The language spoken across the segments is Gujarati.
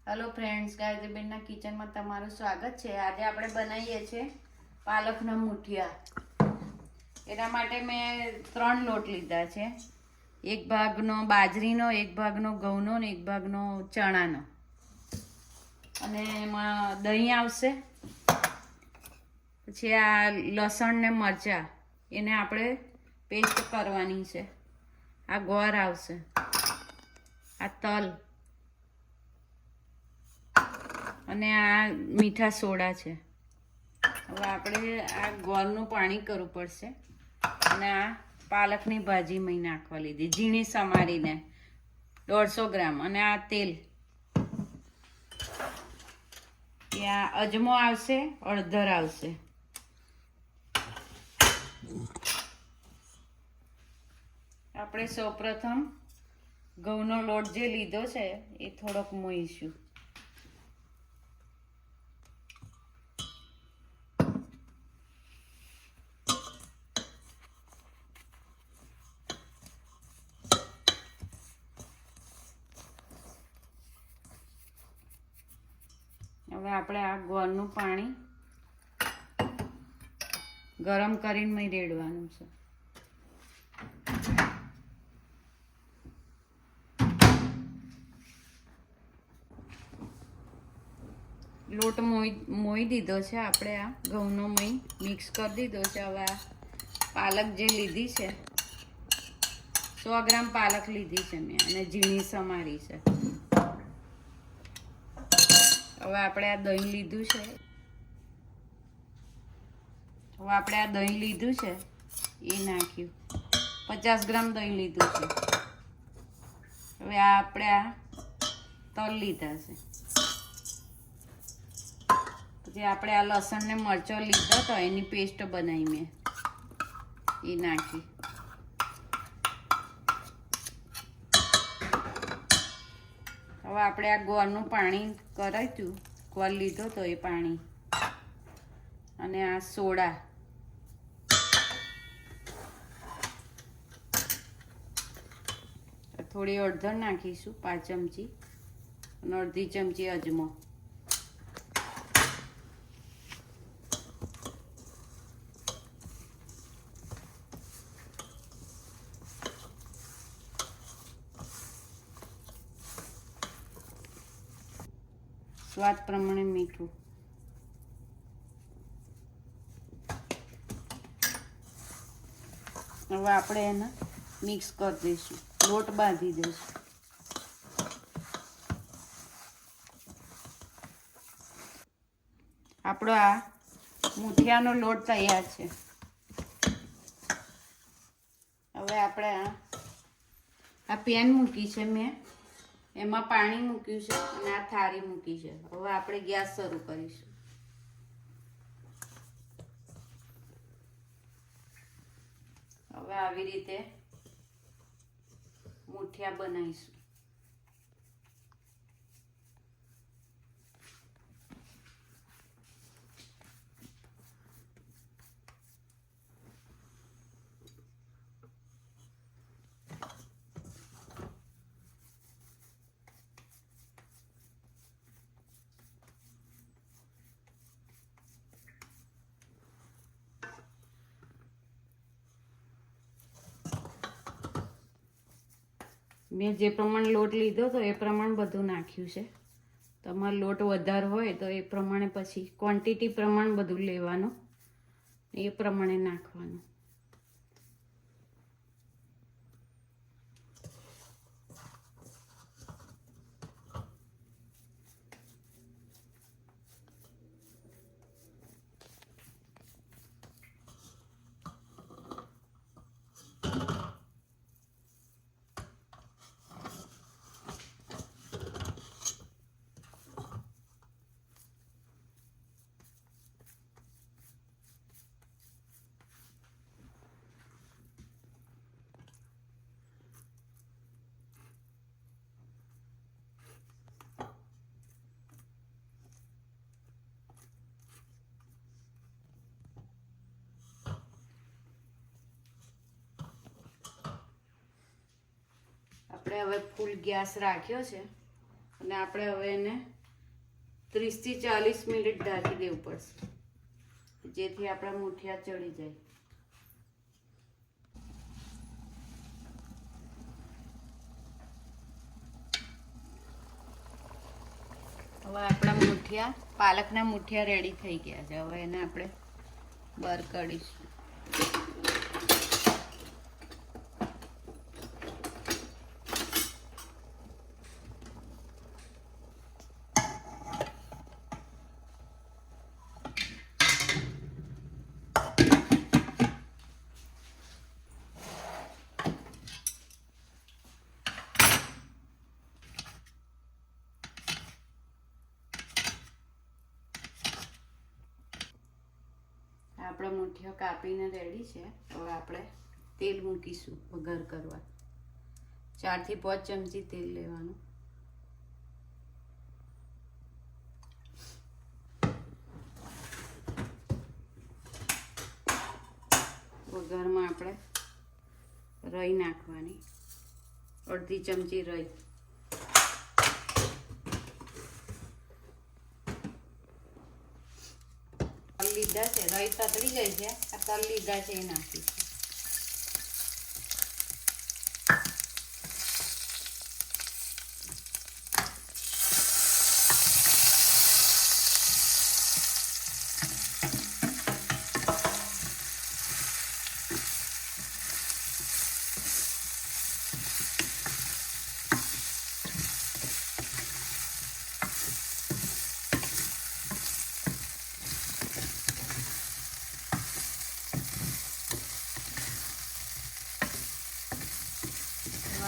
हेलो फ्रेंड्स, गायत्रीबेनના કિચનમાં તમારું સ્વાગત છે। આજે આપણે બનાવીએ છીએ પાલકના મુઠિયા। એના માટે મેં 3 લોટ લીધા છે। એક ભાગનો બાજરીનો, એક ભાગનો ઘઉંનો અને એક ભાગનો ચણાનો। અને એમાં દહીં આવશે, પછી આ લસણ ને મરચાં એને આપણે પેસ્ટ કરવાની છે। આ ગોળ આવશે, આ તલ અને આ મીઠા સોડા છે। હવે આપણે આ ગોળનું પાણી કરવું પડશે અને આ પાલકની ભાજી મેં નાખવા લીધી ઝીણી સમારીને 150 ગ્રામ। અને આ તેલ, ત્યાં અજમો આવશે, હળદર આવશે। આપણે સૌપ્રથમ ઘઉંનો લોટ જે લીધો છે એ થોડોક મોઈશું। હવે આપણે આ ગોળનું પાણી ગરમ કરીને મેં રેડવાનું છે। લોટ મોઈ દીધો છે આપણે। આ ઘઉંનો મેં મિક્સ કરી દીધો છે। હવે આ પાલક જે લીધી છે 100 ગ્રામ પાલક લીધી છે મેં અને ઝીણી સમારી છે। હવે આપણે આ દહીં લીધું છે, એ નાખ્યું। 50 ગ્રામ દહીં લીધું છે। હવે આપણે આ તલ લીધા છે, પછી આપણે આ લસણ ને મરચાં લીધો તો એની પેસ્ટ બનાવી મેં, એ નાખી। હવે આપણે આ ગોળનું પાણી કરાવ્યું, ગોળ લીધો તો એ પાણી અને આ સોડા, થોડી હળદર નાખીશું 5 ચમચી અને અડધી ચમચી અજમો। સ્વાદ પ્રમાણે મીઠું। હવે આપણે એને મિક્સ કરી દઈશું, લોટ બાંધી દઈશું। આપણો આ મુઠિયાનો લોટ તૈયાર છે। હવે આપણે આ પેન મૂકી છે મેં, એમાં પાણી મૂક્યું છે અને આ થાળી મૂકી છે। હવે આપણે ગેસ શરૂ કરીશું। હવે આવી રીતે મુઠિયા બનાવીશું। મેં જે પ્રમાણે લોટ લીધો તો એ પ્રમાણે બધું નાખ્યું છે। તમારો લોટ વધારે હોય તો એ પ્રમાણે પછી ક્વોન્ટિટી પ્રમાણે બધું લેવાનું, એ પ્રમાણે નાખવાનું। આપણે હવે ફૂલ ગેસ રાખ્યો છે અને આપણે હવે એને 30 થી 40 મિનિટ ઢાંકી દેવું પડશે, જેથી આપણા મુઠિયા ચડી જાય. હવે આપણા મુઠિયા, પાલકના મુઠિયા રેડી થઈ ગયા છે. હવે એને આપણે બહાર કાઢીશું. આપણા મુઠિયા કાપીને રેડી છે. હવે આપણે તેલ મૂકીશું વઘાર કરવા. 4 થી 5 ચમચી તેલ લેવાનું. વઘારમાં આપણે રાઈ નાખવાની, અડધી ચમચી રાઈ. તલ લીધા છે, રાઈ તતડી ગઈ છે. આ તલ લીધા છે એ નાખીશું.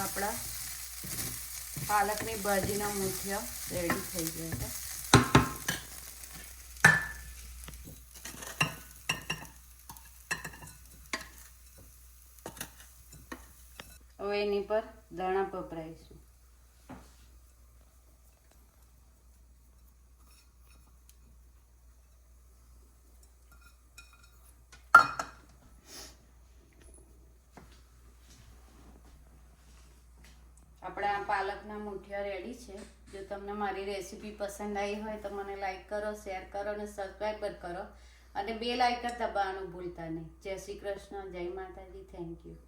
આપણા પાલકની ભાજીના મુઠિયા રેડી થઈ ગયા છે. હવે એની પર દાણા પપરાઈશું. આપણા પાલકના મુઠિયા રેડી છે. જો તમને મારી રેસીપી પસંદ આવી હોય તો મને લાઈક કરો, શેર કરો અને સબસ્ક્રાઈબ કરો, અને બેલ આઇકન દબાવવાનું ભૂલતા નહીં. જય શ્રી કૃષ્ણ, જય માતાજી, થેન્ક યુ.